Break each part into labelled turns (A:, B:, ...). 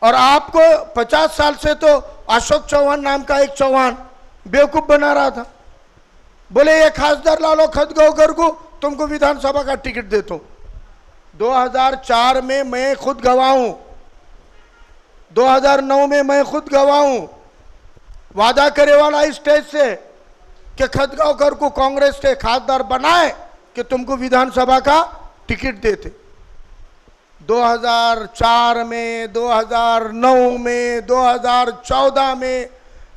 A: और आपको 50 साल से तो अशोक चौहान नाम का एक चौहान बेवकूफ बना रहा था। बोले ये खासदार लालो खदगांवकर को तुमको विधानसभा का टिकट देता हूं। 2004 में मैं खुद गवाह हूं, 2009 में मैं खुद गवाह हूं। वादा करे वाला इस स्टेज से कि खदगांवकर को कांग्रेस के खासदार बनाए कि तुमको विधानसभा का टिकट देते। 2004 में, 2009 में, 2014 में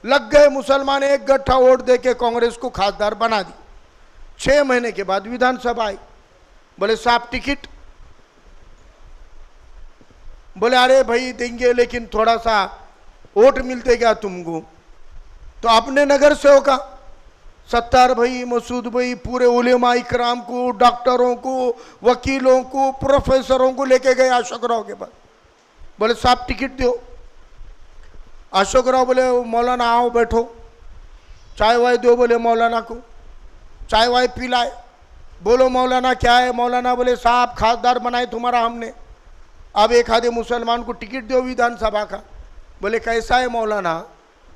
A: लग गए मुसलमान एक गट्ठा वोट दे के कांग्रेस को खासदार बना दी। 6 महीने के बाद विधानसभा आई। बोले साहब टिकट, बोले अरे भाई देंगे लेकिन थोड़ा सा वोट मिलते क्या तुमको। तो अपने नगर से होगा सत्तार भाई, मसूद भाई, पूरे उलेमा इकराम को, डॉक्टरों को, वकीलों को, प्रोफेसरों को लेके गए अशोक राव के पास। बोले साहब टिकट दो। अशोक राव बोले मौलाना आओ बैठो, चाय वाय दो। बोले मौलाना को चाय वाय पिलाए। बोलो मौलाना क्या है। मौलाना बोले साहब खासदार बनाए तुम्हारा हमने, अब एक आधे मुसलमान को टिकट दो विधानसभा का। बोले कैसा है मौलाना,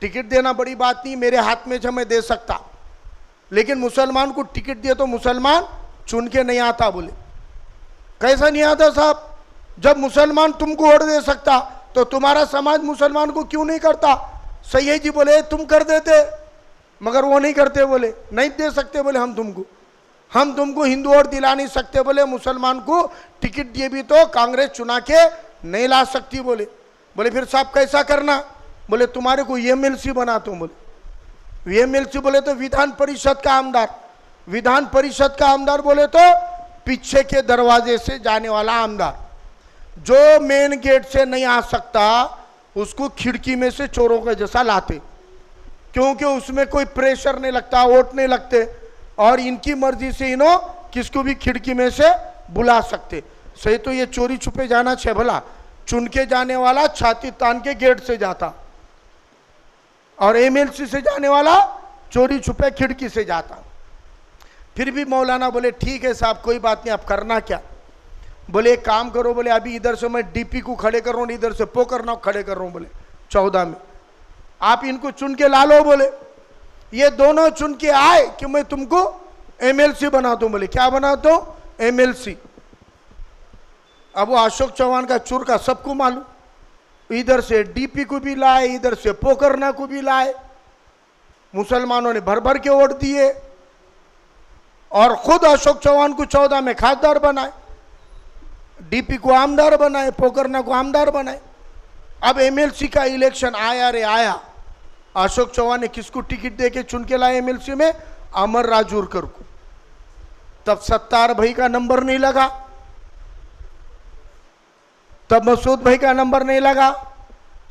A: टिकट देना बड़ी बात नहीं, मेरे हाथ में जो मैं दे सकता, लेकिन मुसलमान को टिकट दिए तो मुसलमान चुन के नहीं आता। बोले कैसा नहीं आता साहब, जब मुसलमान तुमको वोट दे सकता तो तुम्हारा समाज मुसलमान को क्यों नहीं करता। सही है जी। बोले तुम कर देते, मगर वो नहीं करते। बोले नहीं दे सकते। बोले हम तुमको हिंदू वोट दिला नहीं सकते। बोले मुसलमान को टिकट दिए भी तो कांग्रेस चुना के नहीं ला सकती। बोले फिर साहब कैसा करना। बोले तुम्हारे को एमएलसी बनाता हूं। बोले एमएलसी बोले तो विधान परिषद का आमदार। विधान परिषद का आमदार बोले तो पीछे के दरवाजे से जाने वाला आमदार, जो मेन गेट से नहीं आ सकता उसको खिड़की में से चोरों के जैसा लाते, क्योंकि उसमें कोई प्रेशर नहीं लगता, वोट नहीं लगते, और इनकी मर्जी से इन्हों किसको भी खिड़की में से बुला सकते। सही तो ये चोरी छुपे जाना छे भला, चुन के जाने वाला छाती तान के गेट से जाता और एमएलसी से जाने वाला चोरी छुपे खिड़की से जाता। फिर भी मौलाना बोले ठीक है साहब कोई बात नहीं, आप करना क्या। बोले एक काम करो, बोले अभी इधर से मैं डीपी को खड़े कर रहा हूँ, इधर से पोकरनाव खड़े कर रहा हूँ। बोले 14 में आप इनको चुन के ला लो। बोले ये दोनों चुन के आए कि मैं तुमको एमएलसी बना दूं। बोले क्या बना दो, एमएलसी। अब वो अशोक चौहान का चुर का सबको मालूम, इधर से डीपी को भी लाए, इधर से पोकरना को भी लाए। मुसलमानों ने भर भर के वोट दिए और खुद अशोक चौहान को 14 में खासदार बनाए, डीपी को आमदार बनाए, पोकरना को आमदार बनाए। अब एमएलसी का इलेक्शन आया रे आया, अशोक चौहान ने किसको टिकट देके चुन के लाए एमएलसी में, अमर राजूरकर को। तब सत्तार भाई का नंबर नहीं लगा, तब मसूद भाई का नंबर नहीं लगा,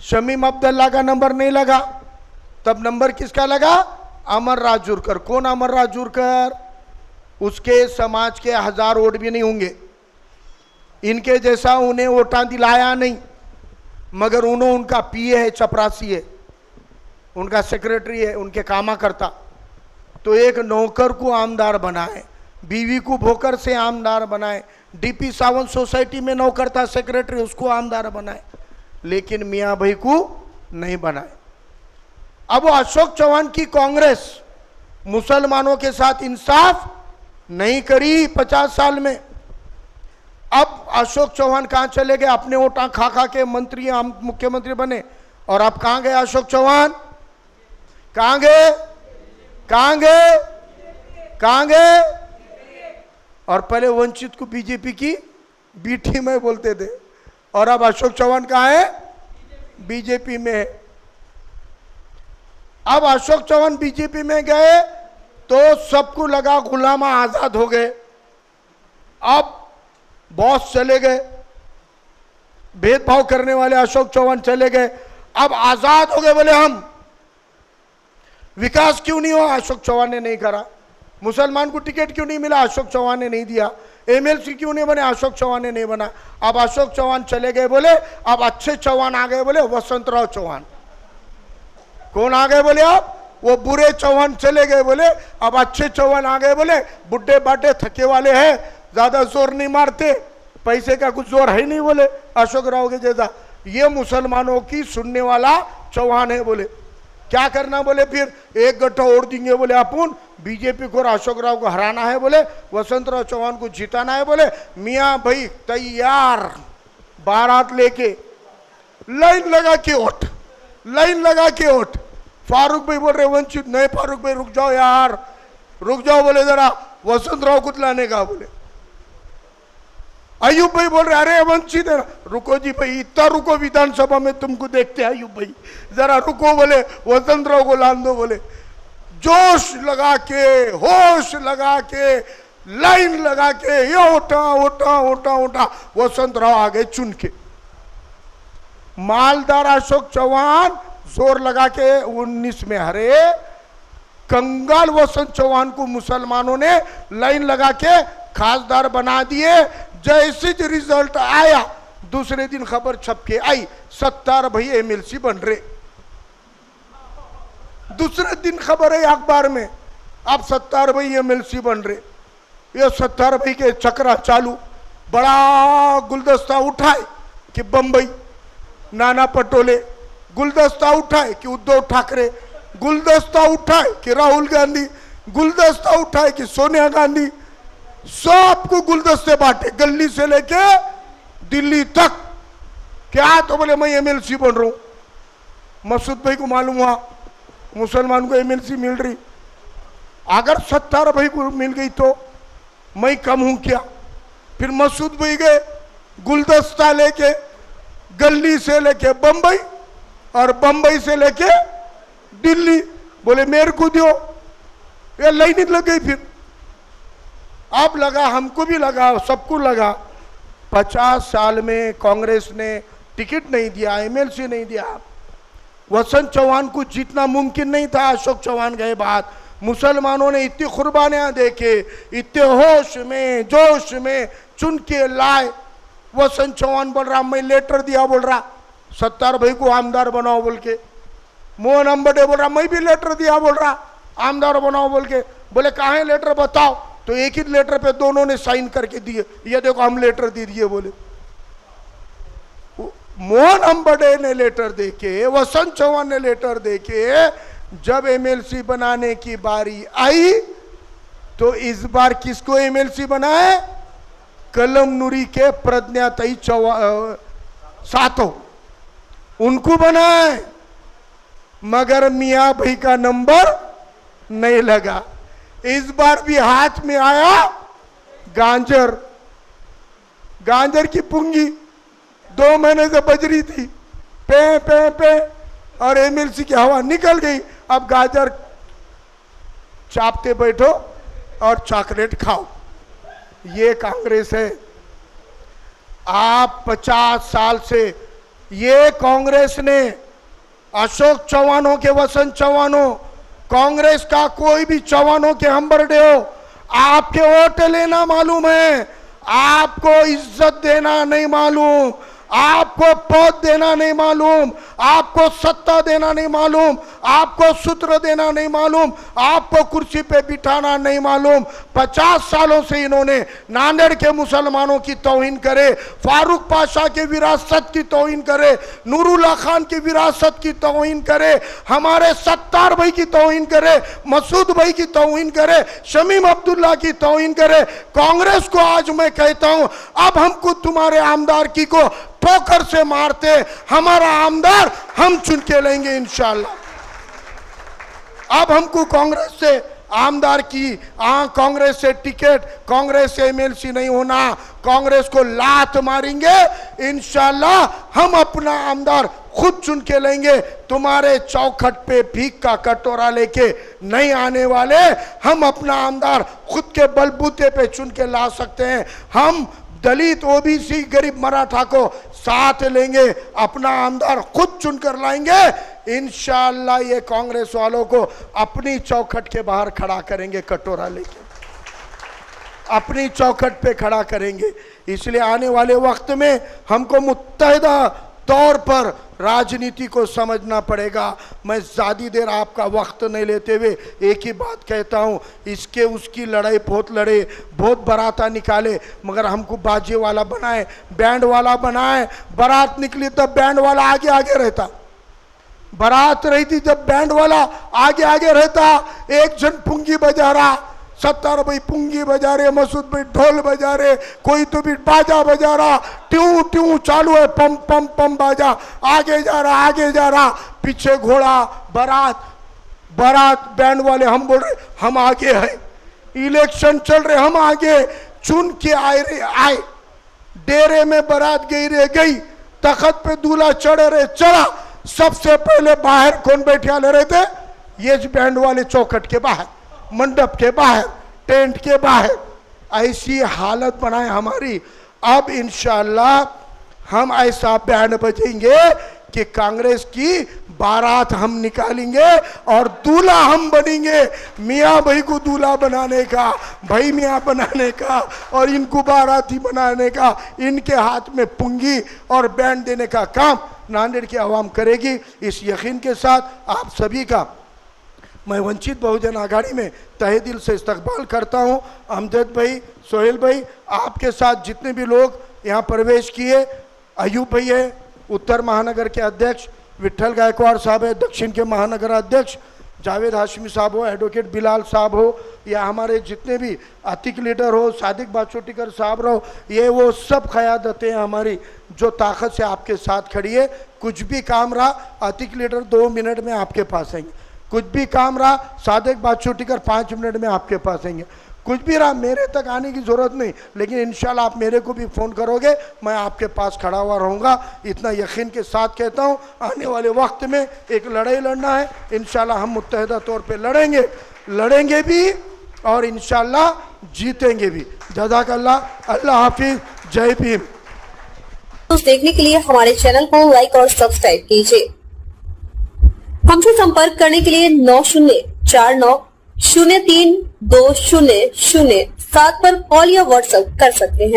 A: शमीम अब्दुल्ला का नंबर नहीं लगा, तब नंबर किसका लगा, अमर राजूरकर। कौन अमर राजूरकर, उसके समाज के 1000 वोट भी नहीं होंगे, इनके जैसा उन्हें वोटा दिलाया नहीं, मगर उन्होंने उनका पीए है, चपरासी है, उनका सेक्रेटरी है, उनके कामा करता। तो एक नौकर को आमदार बनाए, बीवी को भोकर से आमदार बनाए, डीपी सावंत सोसाइटी में नौकर था सेक्रेटरी, उसको आमदार बनाए, लेकिन मियां भाई को नहीं बनाए। अब वो अशोक चौहान की कांग्रेस मुसलमानों के साथ इंसाफ नहीं करी 50 साल में। अब अशोक चौहान कहां चले गए, अपने वोटा खा खा के मंत्री मुख्यमंत्री बने। और अब कहां गए अशोक चौहान, कहां गए, कहां गए, कहां गए। और पहले वंचित को बीजेपी की बीटी में बोलते थे, और अब अशोक चौहान कहां है, बीजेपी में है। अब अशोक चौहान बीजेपी में गए तो सबको लगा गुलामा आजाद हो गए। अब बॉस चले गए, भेदभाव करने वाले अशोक चौहान चले गए, अब आजाद हो गए। बोले हम विकास क्यों नहीं हुआ, अशोक चौहान ने नहीं करा। मुसलमान को टिकट क्यों नहीं मिला, अशोक चौहान ने नहीं दिया। एमएलसी क्यों नहीं बने, अशोक चौहान ने नहीं बना। अब अशोक चौहान चले गए, बोले अब अच्छे चौहान आ गए, बोले वसंतराव चौहान। कौन आ गए, बोले अब वो बुरे चौहान चले गए, बोले अब अच्छे चौहान आ गए। बोले बुढ़े बाटे थके वाले हैं, ज्यादा जोर नहीं मारते, पैसे का कुछ जोर है नहीं, बोले अशोक राव के जैसा। ये मुसलमानों की सुनने वाला चौहान है। बोले क्या करना, बोले फिर एक गट्ठा और देंगे, बोले अपन बीजेपी को और अशोक राव को हराना है, बोले वसंतराव चौहान को जिताना है। बोले मियाँ भाई तैयार, बारात लेके लाइन लगा के वोट, लाइन लगा के वोट। फारूक भाई बोल रहे वंचित नहीं, फारूक भाई रुक जाओ यार, रुक जाओ, बोले जरा वसंतराव को लाने का। बोले अयूब भाई बोल रहे अरे वंचित है, रुको जी भाई, इतना रुको, विधानसभा में तुमको देखते हैं अयूब भाई, जरा रुको, बोले वसंतराव को लान दो। बोले जोश लगा के, होश लगा के, लाइन लगा के, ये उठा उठा उठा उठा, वसंतराव आ गए चुन के। मालदार अशोक चौहान जोर लगा के 19 में हरे। कंगाल वसंत चौहान को मुसलमानों ने लाइन लगा के खासदार बना दिए। जैसे ही रिजल्ट आया दूसरे दिन खबर छप के आई, सत्तार भाई एमएलसी बन रहे। दूसरे दिन खबर है अखबार में, अब सत्तार भाई एमएलसी बन रहे। ये सत्तार भाई के चक्रा चालू, बड़ा गुलदस्ता उठाए कि बंबई नाना पटोले, गुलदस्ता उठाए कि उद्धव ठाकरे, गुलदस्ता उठाए कि राहुल गांधी, गुलदस्ता उठाए कि सोनिया गांधी, सबको गुलदस्ते बांटे गली से लेके दिल्ली तक। क्या तो बोले मैं एमएलसी बन रहा हूं। मसूद भाई को मालूम हुआ मुसलमान को एमएलसी मिल रही, अगर सत्तार भाई को मिल गई तो मैं कम हूं क्या। फिर मसूद भाई गए गुलदस्ता लेके गली से लेके बंबई और बंबई से लेके दिल्ली, बोले मेरे को दो, ये लाइन लग गई। फिर अब लगा, हमको भी लगा, सबको लगा, 50 साल में कांग्रेस ने टिकट नहीं दिया, एमएलसी नहीं दिया, वसंत चौहान को जीतना मुमकिन नहीं था। अशोक चौहान गए बाद, मुसलमानों ने इतनी कुर्बानियां देके, इतने होश में जोश में चुन के लाए। वसंत चौहान बोल रहा मैं लेटर दिया, बोल रहा सत्तार भाई को आमदार बनाओ बोल के। मोहन अम्बटे बोल रहा मैं भी लेटर दिया, बोल रहा आमदार बनाओ बोल के। बोले कहाँ है लेटर बताओ, तो एक ही लेटर पे दोनों ने साइन करके दिए, ये देखो हम लेटर दे दिए। बोले मोहन अम्बटे ने लेटर देके, वसंत चौहान ने लेटर देके, जब एमएलसी बनाने की बारी आई तो इस बार किसको एमएलसी बनाए, कलमनुरी के प्रज्ञाताई सातो, उनको बनाए, मगर मियाँ भाई का नंबर नहीं लगा। इस बार भी हाथ में आया गांजर, गांजर की पुंगी 2 महीने से बज रही थी, पे पे पे, और एमएलसी की हवा निकल गई। अब गाजर चापते बैठो और चॉकलेट खाओ, ये कांग्रेस है। आप 50 साल से ये कांग्रेस ने, अशोक चौहान हो के वसंत चौहान हो, कांग्रेस का कोई भी चौहान हो के हम्बरडे हो, आपके वोट लेना मालूम है, आपको इज्जत देना नहीं मालूम, आपको पद देना नहीं मालूम, आपको सत्ता देना नहीं मालूम, आपको सूत्र देना नहीं मालूम, आपको कुर्सी पे बिठाना नहीं मालूम। 50 सालों से इन्होंने नांदेड़ के मुसलमानों की तौहीन करे, फारूक पाशा के विरासत की तौहीन करे, नूरुल्लाह खान की विरासत की तौहीन करे, हमारे सत्तार भाई की तौहीन करे, मसूद भाई की तौहीन करे, शमीम अब्दुल्ला की तौहीन करे। कांग्रेस को आज मैं कहता हूं, अब हमको तुम्हारे आमदार की को ठोकर से मारते, हमारा आमदार हम चुन के लेंगे इंशाअल्लाह। अब हमको कांग्रेस से आमदार की, कांग्रेस से टिकट, कांग्रेस से एमएलसी नहीं होना, कांग्रेस को लात मारेंगे इंशाअल्लाह। हम अपना आमदार खुद चुन के लेंगे, तुम्हारे चौखट पे भीख का कटोरा लेके नहीं आने वाले। हम अपना आमदार खुद के बलबूते पे चुन के ला सकते हैं। हम दलित, ओबीसी, गरीब मराठा को साथ लेंगे, अपना आमदार खुद चुनकर लाएंगे इंशाअल्लाह। ये कांग्रेस वालों को अपनी चौखट के बाहर खड़ा करेंगे, कटोरा लेके अपनी चौखट पे खड़ा करेंगे। इसलिए आने वाले वक्त में हमको मुत्तहिदा तौर पर राजनीति को समझना पड़ेगा। मैं ज़्यादा देर आपका वक्त नहीं लेते हुए एक ही बात कहता हूँ, इसके उसकी लड़ाई बहुत लड़े, बहुत बाराता निकाले, मगर हमको बाजे वाला बनाए, बैंड वाला बनाए। बारात निकली तब बैंड वाला आगे आगे रहता, बारात रही थी जब बैंड वाला आगे आगे रहता। एक जन पुंगी बजा रहा, सत्तार भाई पुंगी बजा रहे, मसूद भाई ढोल बजा रहे, कोई तो भी बाजा बजा रहा, ट्यू ट्यू चालू है, पम पम पम बाजा, आगे जा रहा आगे जा रहा, पीछे घोड़ा, बारात बारात बैंड वाले। हम बोल रहे हम आगे हैं, इलेक्शन चल रहे हम आगे, चुन के आए रे आए, डेरे में बारात गई रे गई, तख्त पे दूल्हा चढ़े रे चढ़ा। सबसे पहले बाहर कौन बैठे ले रहे थे? ये बैंड वाले, चौखट के बाहर, मंडप के बाहर, टेंट के बाहर। ऐसी हालत बनाए हमारी। अब इंशाअल्लाह हम ऐसा बैंड बजेंगे कि कांग्रेस की बारात हम निकालेंगे और दूल्हा हम बनेंगे। मियाँ भाई को दूल्हा बनाने का, भाई मियाँ बनाने का और इनको बाराती बनाने का, इनके हाथ में पुंगी और बैंड देने का काम नांदेड़ की आवाम करेगी। इस यकीन के साथ आप सभी का मैं वंचित बहुजन आघाड़ी में तहे दिल से इस्तकबाल करता हूं। अमजद भाई, सोहेल भाई, आपके साथ जितने भी लोग यहाँ प्रवेश किए, अयूब भाई है उत्तर महानगर के अध्यक्ष, विट्ठल गायकवाड़ साहब है दक्षिण के महानगर अध्यक्ष, जावेद हाशमी साहब हो, एडवोकेट बिलाल साहब हो, या हमारे जितने भी अतिक लीडर हो, सादिक बाचोटीकर साहब रहो, ये वो सब क़यादतें हमारी जो ताकत से आपके साथ खड़ी है। कुछ भी काम रहा, अतिक लीडर 2 मिनट में आपके पास आएंगे, कुछ भी काम रहा, सादिक बाचोटीकर 5 मिनट में आपके पास आएंगे, कुछ भी रहा मेरे तक आने की ज़रूरत नहीं, लेकिन इंशाल्लाह आप मेरे को भी फ़ोन करोगे, मैं आपके पास खड़ा हुआ रहूँगा। इतना यकीन के साथ कहता हूँ, आने वाले वक्त में एक लड़ाई लड़ना है, इंशाल्लाह हम मुत्तहिदा तौर पे लड़ेंगे भी और इंशाल्लाह जीतेंगे भी। जज़ाकल्लाह, अल्लाह हाफिज़, जय भीम।
B: देखने के लिए हमारे चैनल को लाइक और सब्सक्राइब कीजिए। हमसे संपर्क करने के लिए 9049032007 पर कॉल या व्हाट्सएप कर सकते हैं।